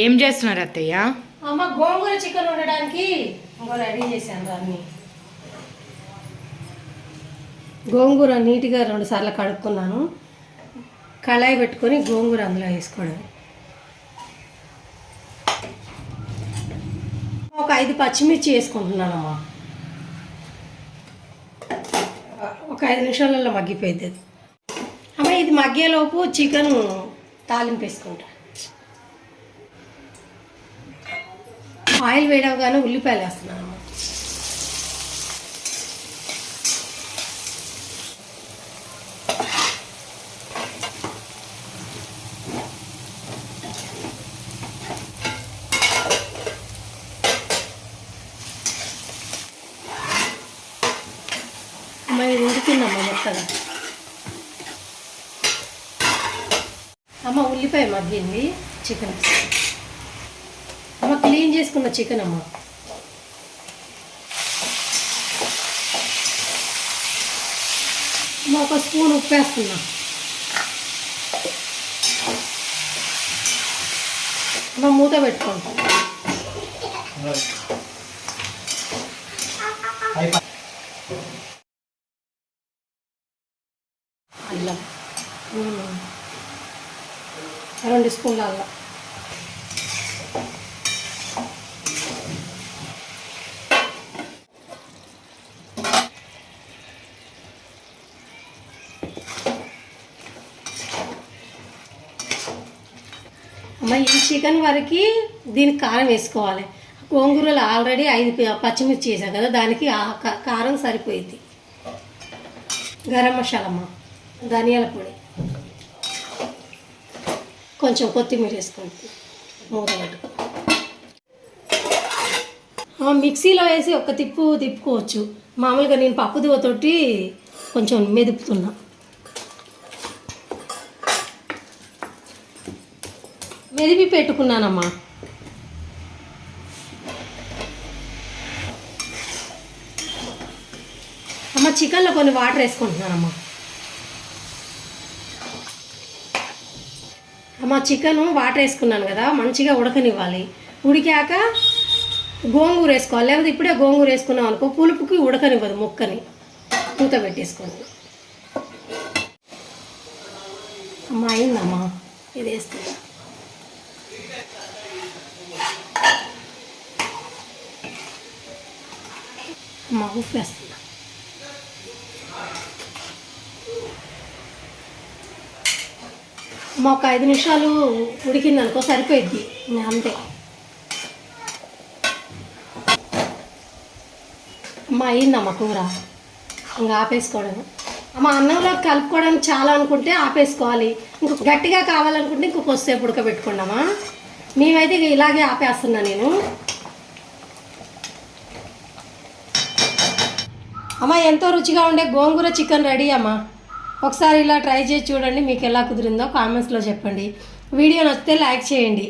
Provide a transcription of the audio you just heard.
ఏం చేస్తున్నారు అత్తయ్య? అమ్మ గోంగూర చికెన్ వండడానికి రెడీ చేశాను. అన్నీ గోంగూర నీట్గా 2 సార్లు కడుక్కున్నాను. కళాయి పెట్టుకొని గోంగూర అందులో వేసుకోవడం. ఒక 5 పచ్చిమిర్చి వేసుకుంటున్నానమ్మా. ఒక 5 నిమిషాలలో మగ్గిపోయింది అది. అమ్మ ఇది మగ్గేలోపు చికెన్ తాలింపు వేసుకుంటా. ఆయిల్ వేయగానే ఉల్లిపాయలు వేస్తున్నాను. అమ్మ ఇది ఉడికిందమ్మా మెత్తగా. అమ్మ ఉల్లిపాయ మగ్గింది. చికెన్ అమ్మ క్లీన్ చేసుకున్న చికెన్ అమ్మ. అమ్మ ఒక స్పూన్ ఉప్పు వేస్తున్నా. అమ్మ మూత పెట్టుకుంటా. అల్లం 2 స్పూన్ల అల్లం. అమ్మ ఈ చికెన్ వరకు దీనికి కారం వేసుకోవాలి. గోంగూరలో ఆల్రెడీ 5 పచ్చిమిర్చి వేసాం కదా, దానికి కారం సరిపోయింది. గరం మసాలా అమ్మ, ధనియాల పొడి, కొంచెం కొత్తిమీర వేసుకుంటుంది. మూత పెట్టుకో. మిక్సీలో వేసి ఒక తిప్పుకోవచ్చు. మామూలుగా నేను పప్పు దువ్వతోటి కొంచెం మెదుపుతున్నా. మెదిపి పెట్టుకున్నానమ్మా. అమ్మ చికెన్లో కొన్ని వాటర్ వేసుకుంటున్నానమ్మా. అమ్మ చికెను వాటర్ వేసుకున్నాను కదా, మంచిగా ఉడకనివ్వాలి. ఉడికాక గోంగూర వేసుకోవాలి. లేకపోతే ఇప్పుడే గోంగూర వేసుకున్నాం అనుకో పులుపుకి ఉడకనివ్వదు ముక్కని. మూత పెట్టేసుకోండి. అమ్మ అయిందమ్మా, ఇది వేస్తున్నా. అమ్మ ఉప్పు వేస్తున్నా. అమ్మ ఒక 5 నిమిషాలు ఉడికింది అనుకో సరిపోయిద్ది అంతే. అమ్మ అయిందమ్మ కూర, ఇంకా ఆపేసుకోవడం. అమ్మ అన్నంలో కలుపుకోవడానికి చాలా అనుకుంటే ఆపేసుకోవాలి. ఇంకొక గట్టిగా కావాలనుకుంటే ఇంకొకసేపు ఉడకబెట్టుకున్నామా. మేమైతే ఇలాగే ఆపేస్తున్నా నేను. అమ్మ ఎంతో రుచిగా ఉండే గోంగూర చికెన్ రెడీ అమ్మ. ఒకసారి ఇలా ట్రై చేసి చూడండి, మీకు ఎలా కుదిరిందో కామెంట్స్లో చెప్పండి. వీడియో నచ్చితే లైక్ చేయండి.